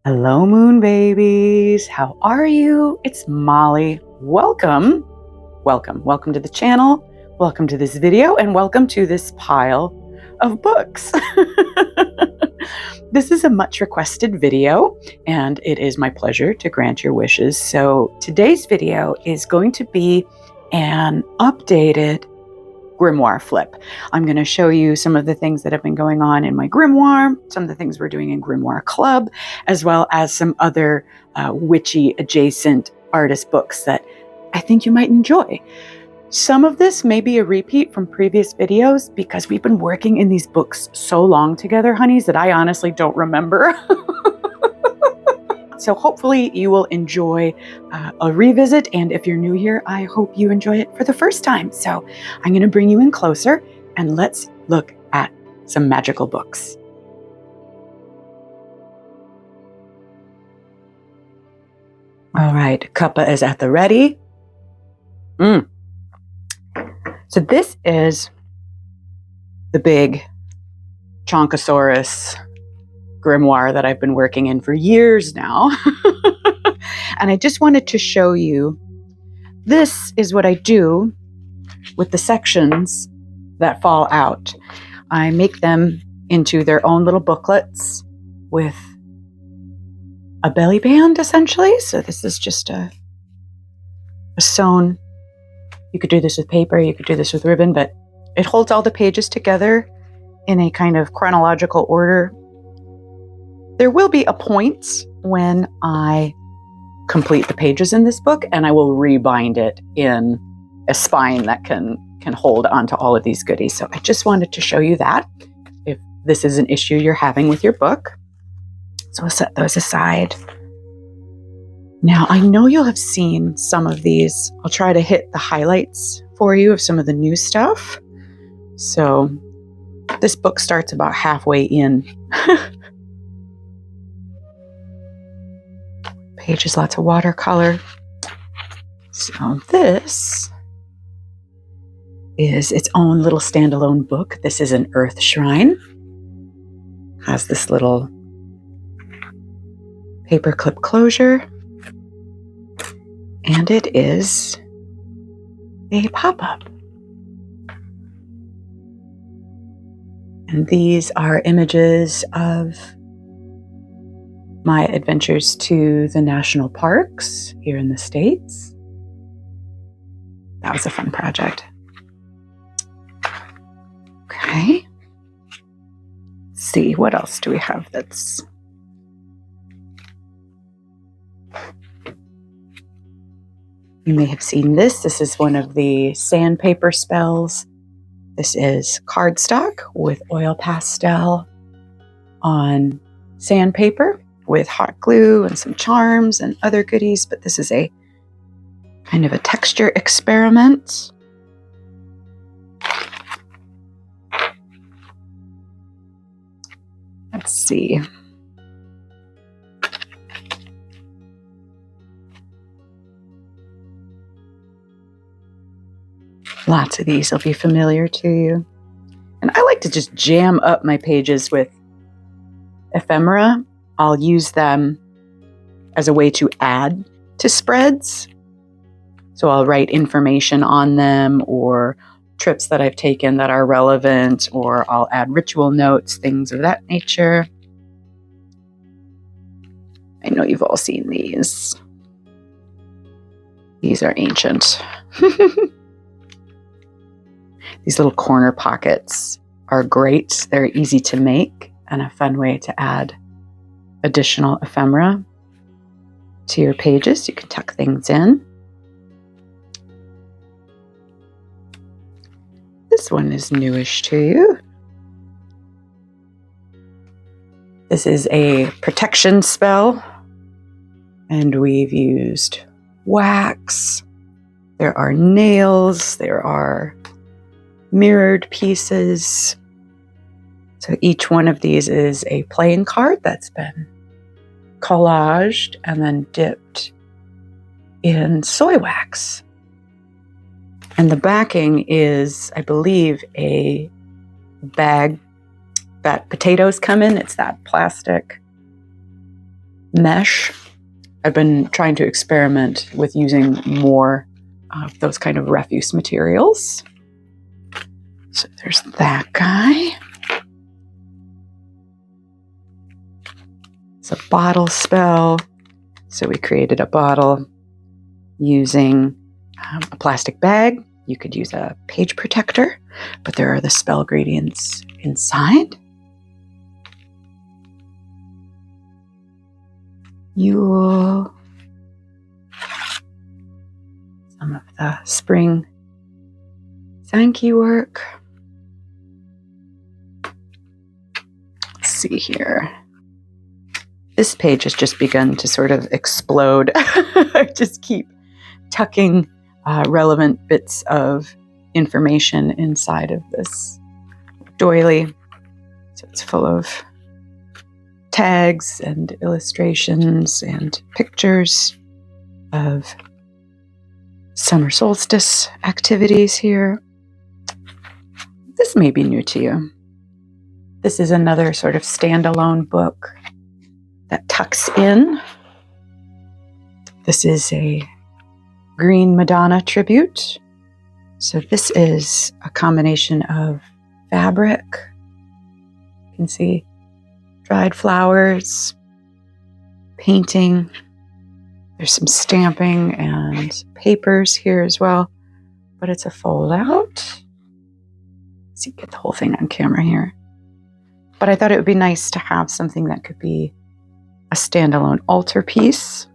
Hello, moon babies. How are you? It's Molly. Welcome to the channel. Welcome to this video and welcome to this pile of books. This is a much requested video and it is my pleasure to grant your wishes. So today's video is going to be an updated grimoire flip. I'm going to show you some of the things that have been going on in my grimoire, some of the things we're doing in Grimoire Club, as well as some other witchy adjacent artist books that I think you might enjoy. Some of this may be a repeat from previous videos because we've been working in these books so long together, honeys, that I honestly don't remember. So hopefully you will enjoy a revisit, and if you're new here, I hope you enjoy it for the first time. So I'm going to bring you in closer and let's look at some magical books. All right, cuppa is at the ready. So this is the big Chonkosaurus grimoire that I've been working in for years now. And I just wanted to show you, this is what I do with the sections that fall out. I make them into their own little booklets with a belly band, essentially. So this is just a sewn, you could do this with paper, you could do this with ribbon, but it holds all the pages together in a kind of chronological order. There will be a point when I complete the pages in this book and I will rebind it in a spine that can hold onto all of these goodies. So I just wanted to show you that if this is an issue you're having with your book. So I'll set those aside. Now I know you'll have seen some of these. I'll try to hit the highlights for you of some of the new stuff. So this book starts about halfway in. Pages, lots of watercolor. So this is its own little standalone book. This is an earth shrine. Has this little paperclip closure. And it is a pop-up. And these are images of my adventures to the national parks here in the States. That was a fun project. Okay. Let's see, what else do we have that's... You may have seen this. This is one of the sandpaper spells. This is cardstock with oil pastel on sandpaper, with hot glue and some charms and other goodies, but this is a kind of a texture experiment. Let's see. Lots of these will be familiar to you. And I like to just jam up my pages with ephemera. I'll use them as a way to add to spreads. So I'll write information on them or trips that I've taken that are relevant, or I'll add ritual notes, things of that nature. I know you've all seen these. These are ancient. These little corner pockets are great. They're easy to make and a fun way to add additional ephemera to your pages. You can tuck things in. This one is newish to you. This is a protection spell, and we've used wax. There are nails. There are mirrored pieces. So each one of these is a playing card that's been collaged and then dipped in soy wax. And the backing is, I believe, a bag that potatoes come in. It's that plastic mesh. I've been trying to experiment with using more of those kind of refuse materials. So there's that guy. It's a bottle spell. So we created a bottle using a plastic bag. You could use a page protector, but there are the spell ingredients inside. Yule. Some of the spring Sankey work. Let's see here. This page has just begun to sort of explode. I just keep tucking relevant bits of information inside of this doily. So it's full of tags and illustrations and pictures of summer solstice activities here. This may be new to you. This is another sort of standalone book that tucks in. This is a Green Madonna tribute. So this is a combination of fabric. You can see dried flowers, painting. There's some stamping and papers here as well, but it's a fold out. Let's see, get the whole thing on camera here. But I thought it would be nice to have something that could be a standalone altarpiece.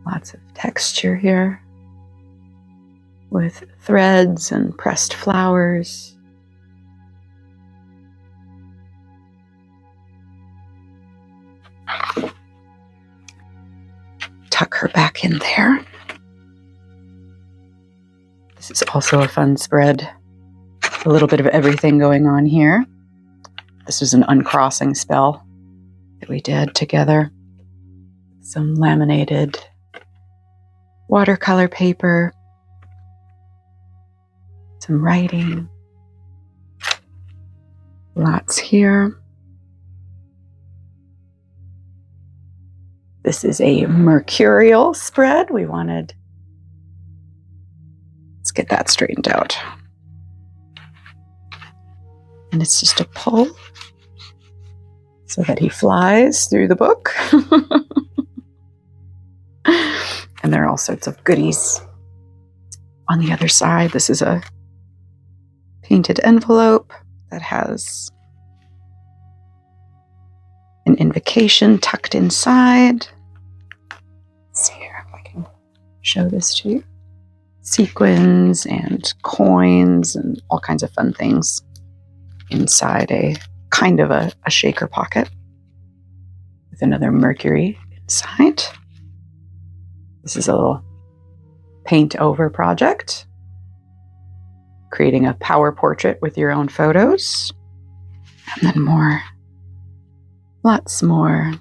Lots of texture here with threads and pressed flowers. Tuck her back in there. This is also a fun spread. A little bit of everything going on here. This was an uncrossing spell that we did together. Some laminated watercolor paper, some writing, lots here. This is a Mercurial spread. Let's get that straightened out. And it's just a pull so that he flies through the book. And there are all sorts of goodies on the other side. This is a painted envelope that has an invocation tucked inside. Let's see here if I can show this to you. Sequins and coins and all kinds of fun things inside a kind of a shaker pocket with another Mercury inside. This is a little paint over project, creating a power portrait with your own photos, and then lots more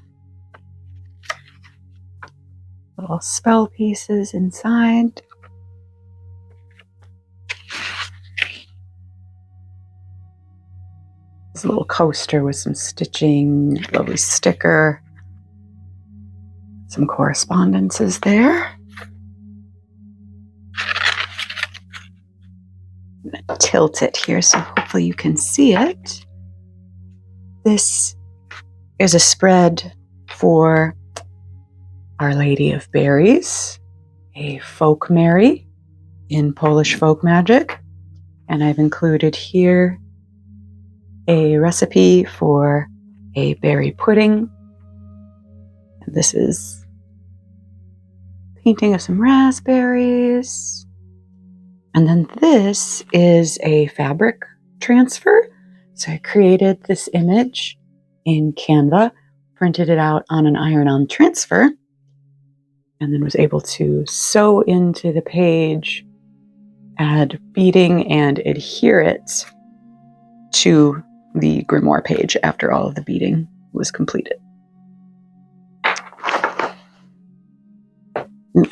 little spell pieces inside. This little coaster with some stitching, lovely sticker, some correspondences there. I'm going to tilt it here so hopefully you can see it. This is a spread for Our Lady of Berries, a folk Mary in Polish folk magic. And I've included here a recipe for a berry pudding. And this is painting of some raspberries. And then this is a fabric transfer. So I created this image in Canva, printed it out on an iron-on transfer, and then was able to sew into the page, add beading, and adhere it to the grimoire page after all of the beading was completed.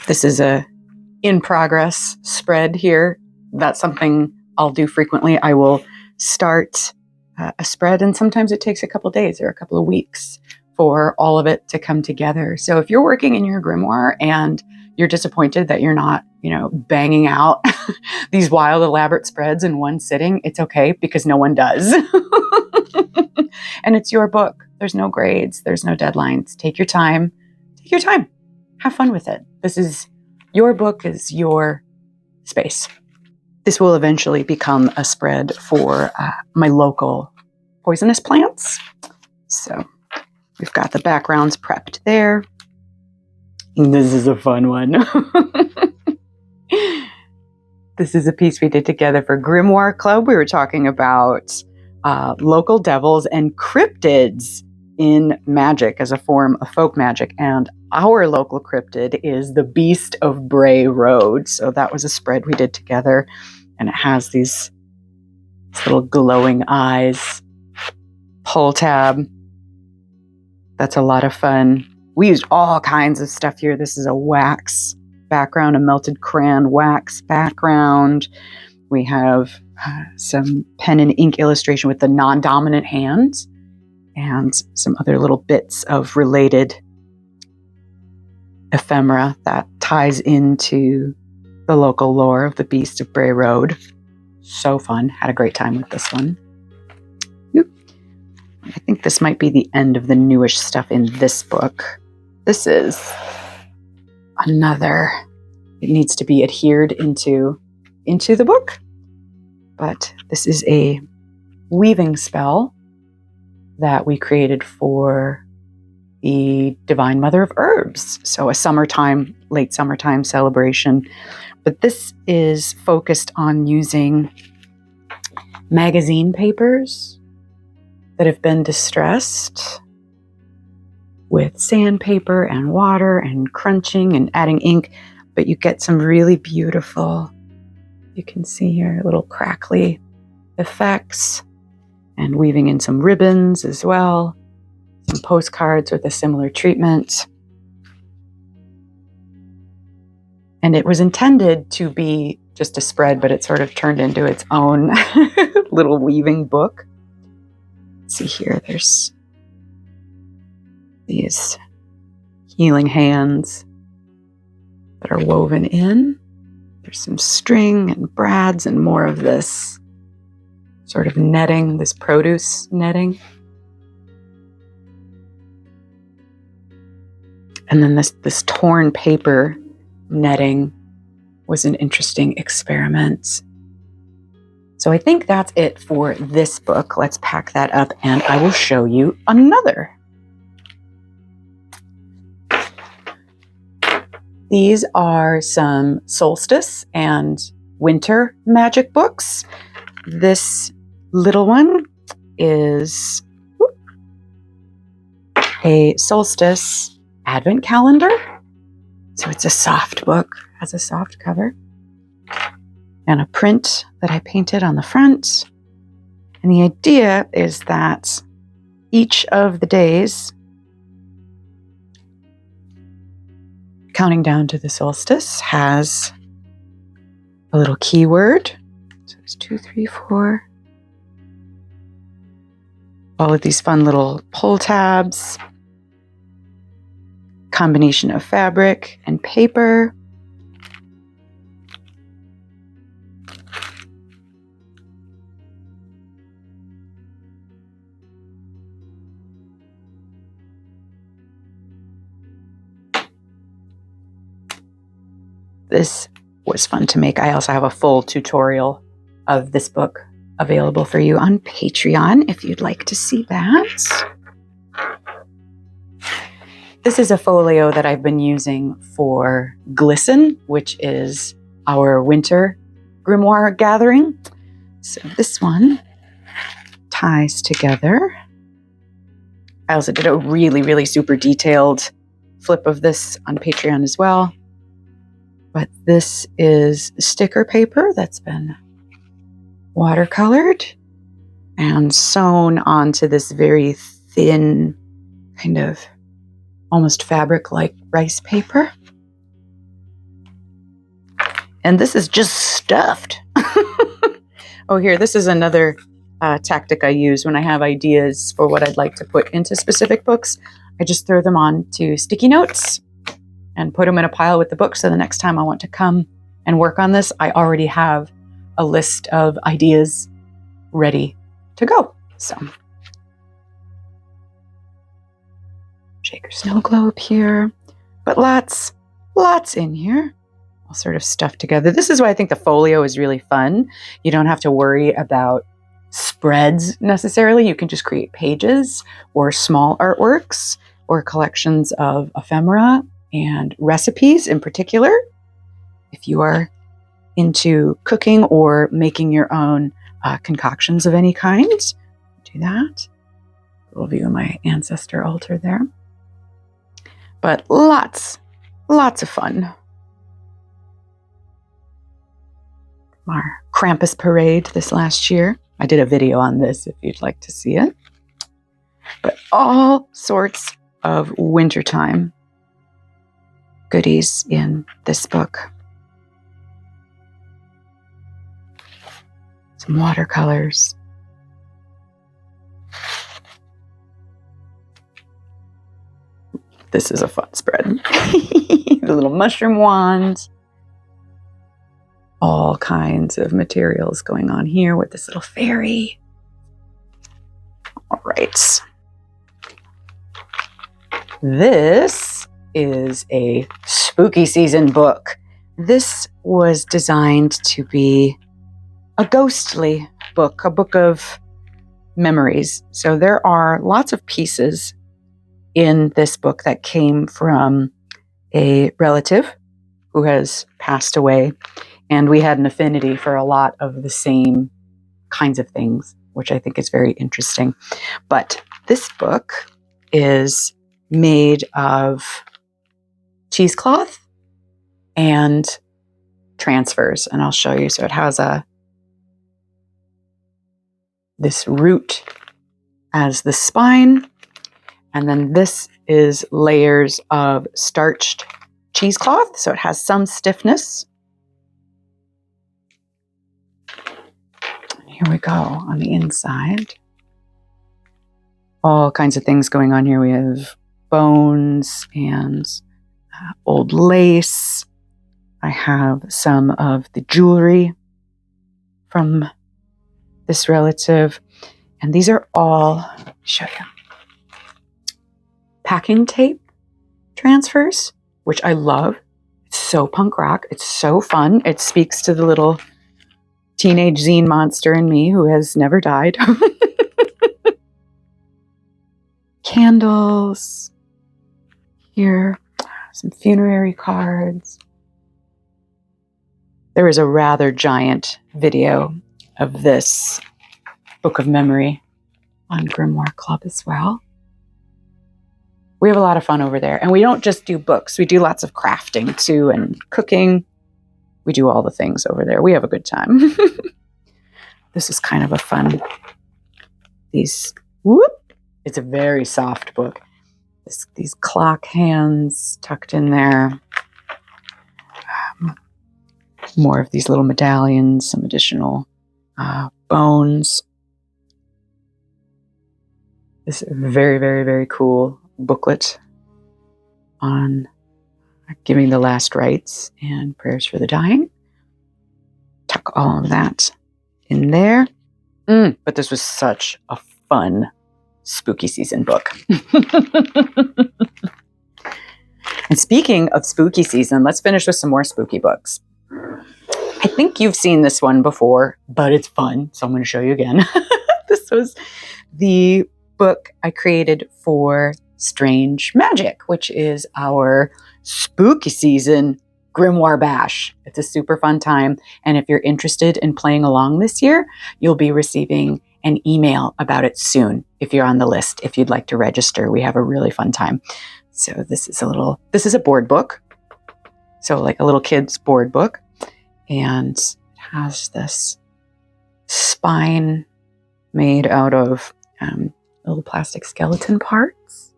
This is a in-progress spread here. That's something I'll do frequently. I will start a spread, and sometimes it takes a couple days or a couple of weeks for all of it to come together. So if you're working in your grimoire and you're disappointed that you're not, banging out these wild, elaborate spreads in one sitting, it's okay, because no one does. And it's your book. There's no grades. There's no deadlines. Take your time. Take your time. Have fun with it. This is your book, is your space. This will eventually become a spread for my local poisonous plants. So we've got the backgrounds prepped there. And this is a fun one. This is a piece we did together for Grimoire Club. We were talking about local devils and cryptids in magic as a form of folk magic. And our local cryptid is the Beast of Bray Road. So that was a spread we did together. And it has these little glowing eyes. Pull tab. That's a lot of fun. We used all kinds of stuff here. This is a wax background, a melted crayon wax background. We have some pen and ink illustration with the non-dominant hands and some other little bits of related ephemera that ties into the local lore of the Beast of Bray Road. So fun. Had a great time with this one. I think this might be the end of the newish stuff in this book. This is another, it needs to be adhered into the book. But this is a weaving spell that we created for the Divine Mother of Herbs. So a late summertime celebration. But this is focused on using magazine papers that have been distressed with sandpaper and water and crunching and adding ink, but you get some really beautiful, you can see here, little crackly effects, and weaving in some ribbons as well, some postcards with a similar treatment. And it was intended to be just a spread, but it sort of turned into its own little weaving book. Let's see here, there's these healing hands that are woven in. There's some string and brads and more of this sort of netting, this produce netting. And then this torn paper netting was an interesting experiment. So I think that's it for this book. Let's pack that up and I will show you another. These are some Solstice and winter magic books. This little one is a Solstice advent calendar. So it's a soft book, has a soft cover and a print that I painted on the front. And the idea is that each of the days, counting down to the solstice, has a little keyword. So it's 2, 3, 4. All of these fun little pull tabs. Combination of fabric and paper. This was fun to make. I also have a full tutorial of this book available for you on Patreon if you'd like to see that. This is a folio that I've been using for Glisten, which is our winter grimoire gathering. So this one ties together. I also did a really, really super detailed flip of this on Patreon as well. But this is sticker paper that's been watercolored and sewn onto this very thin, kind of almost fabric-like rice paper. And this is just stuffed. Oh, here, this is another tactic I use when I have ideas for what I'd like to put into specific books. I just throw them on to sticky notes and put them in a pile with the book. So the next time I want to come and work on this, I already have a list of ideas ready to go. So, shaker snow globe here, but lots in here, all sort of stuff together. This is why I think the folio is really fun. You don't have to worry about spreads necessarily. You can just create pages or small artworks or collections of ephemera and recipes in particular. If you are into cooking or making your own concoctions of any kind, do that. A little view of my ancestor altar there. But lots of fun. Our Krampus parade this last year. I did a video on this if you'd like to see it. But all sorts of wintertime goodies in this book. Some watercolors. This is a fun spread. The little mushroom wand. All kinds of materials going on here with this little fairy. All right. This is a spooky season book. This was designed to be a ghostly book, a book of memories. So there are lots of pieces in this book that came from a relative who has passed away. And we had an affinity for a lot of the same kinds of things, which I think is very interesting. But this book is made of cheesecloth and transfers. And I'll show you. So it has this root as the spine. And then this is layers of starched cheesecloth. So it has some stiffness. Here we go on the inside. All kinds of things going on here. We have bones and old lace. I have some of the jewelry from this relative. And these are all, let me show you, packing tape transfers, which I love. It's so punk rock. It's so fun. It speaks to the little teenage zine monster in me who has never died. Candles. Here, some funerary cards. There is a rather giant video of this book of memory on Grimoire Club as well. We have a lot of fun over there. And we don't just do books. We do lots of crafting too and cooking. We do all the things over there. We have a good time. This is kind of a fun, it's a very soft book. These clock hands tucked in there. More of these little medallions, some additional bones. This very, very, very cool booklet on giving the last rites and prayers for the dying. Tuck all of that in there. But this was such a fun spooky season book. And speaking of spooky season, let's finish with some more spooky books. I think you've seen this one before, but it's fun, so I'm going to show you again. This was the book I created for Strange Magic, which is our spooky season Grimoire Bash. It's a super fun time. And if you're interested in playing along this year, you'll be receiving an email about it soon. If you're on the list, if you'd like to register, we have a really fun time. So this is a board book. So like a little kid's board book. And it has this spine made out of little plastic skeleton parts.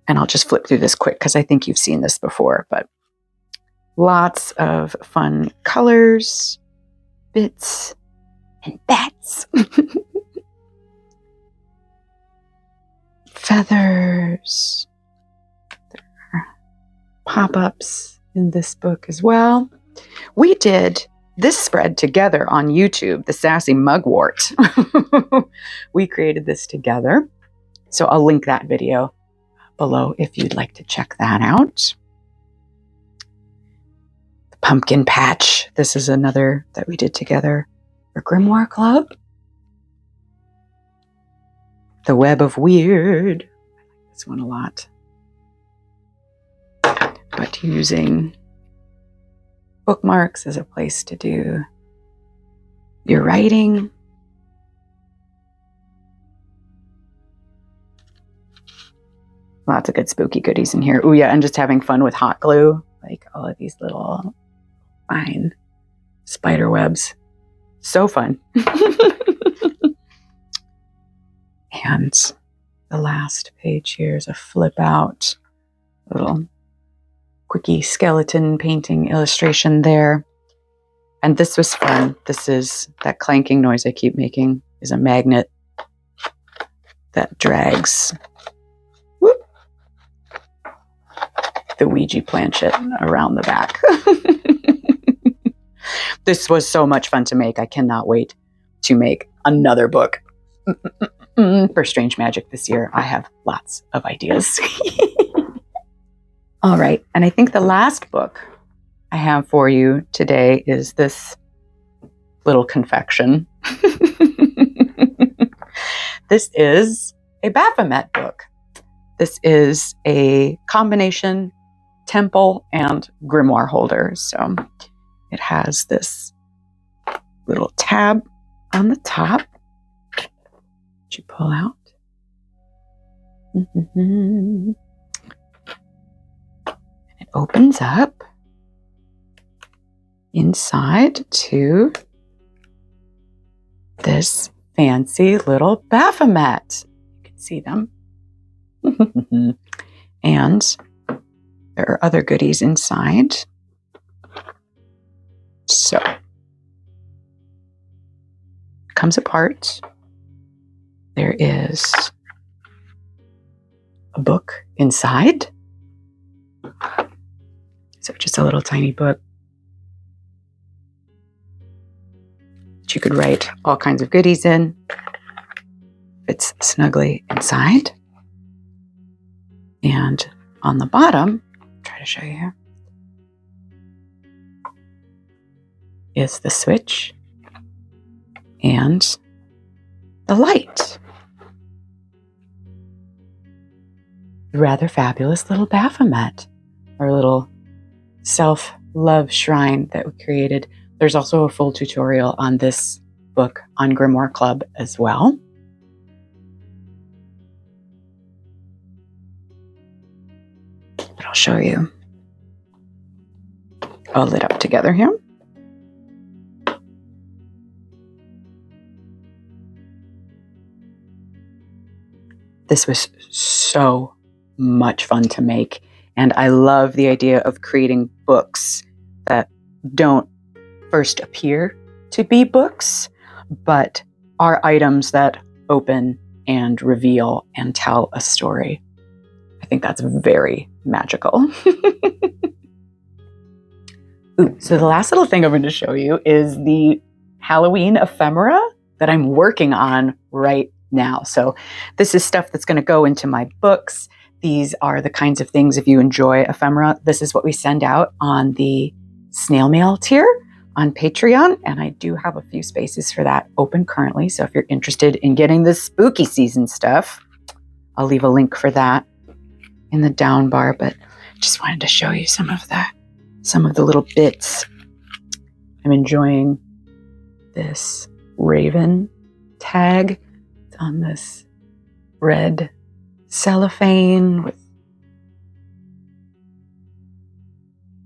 And I'll just flip through this quick because I think you've seen this before, but lots of fun colors, bits, and bats. feathers. There are pop-ups in this book as well. We did this spread together on YouTube, the Sassy Mugwort. We created this together. So I'll link that video below if you'd like to check that out. The Pumpkin Patch. This is another that we did together for Grimoire Club. The Web of Weird. I like this one a lot. But using bookmarks as a place to do your writing. Lots of good spooky goodies in here. Oh yeah, and just having fun with hot glue. Like all of these little fine spider webs. So fun. And the last page here is a flip out little quickie skeleton painting illustration there. And this was fun. This is that clanking noise I keep making is a magnet that drags the Ouija planchette around the back. This was so much fun to make. I cannot wait to make another book for Strange Magic this year. I have lots of ideas. All right, and I think the last book I have for you today is this little confection. This is a Baphomet book. This is a combination temple and grimoire holder. So it has this little tab on the top that you pull out. It opens up inside to this fancy little Baphomet. You can see them. And there are other goodies inside. So it comes apart. There is a book inside. So just a little tiny book that you could write all kinds of goodies in. Fits snugly inside. And on the bottom, I'll try to show you here, is the switch and the light. Rather fabulous little Baphomet, our little self-love shrine that we created. There's also a full tutorial on this book on Grimoire Club as well. But I'll show you all lit up together here. This was so much fun to make. And I love the idea of creating books that don't first appear to be books, but are items that open and reveal and tell a story. I think that's very magical. Ooh, so the last little thing I'm going to show you is the Halloween ephemera that I'm working on right now. So this is stuff that's going to go into my books. These are the kinds of things, if you enjoy ephemera, this is what we send out on the snail mail tier on Patreon. And I do have a few spaces for that open currently. So if you're interested in getting the spooky season stuff, I'll leave a link for that in the down bar. But just wanted to show you some of the little bits. I'm enjoying this raven tag. It's on this red cellophane with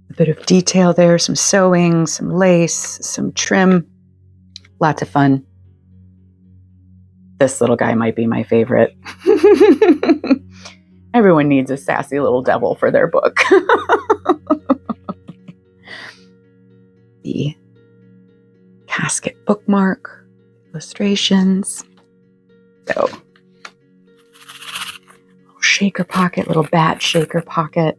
a bit of detail there, some sewing, some lace, some trim, lots of fun. This little guy might be my favorite. Everyone needs a sassy little devil for their book. The casket bookmark, illustrations. So shaker pocket, little bat shaker pocket.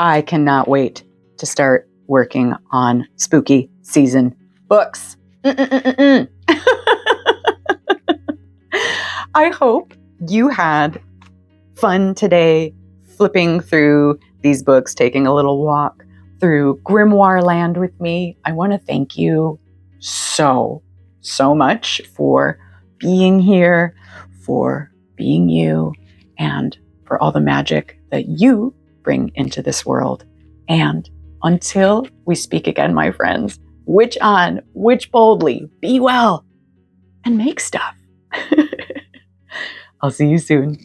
I cannot wait to start working on spooky season books. I hope you had fun today flipping through these books, taking a little walk through Grimoire land with me. I want to thank you so much for being here, for being you, and for all the magic that you bring into this world. And until we speak again, my friends, witch on, witch boldly, be well, and make stuff. I'll see you soon.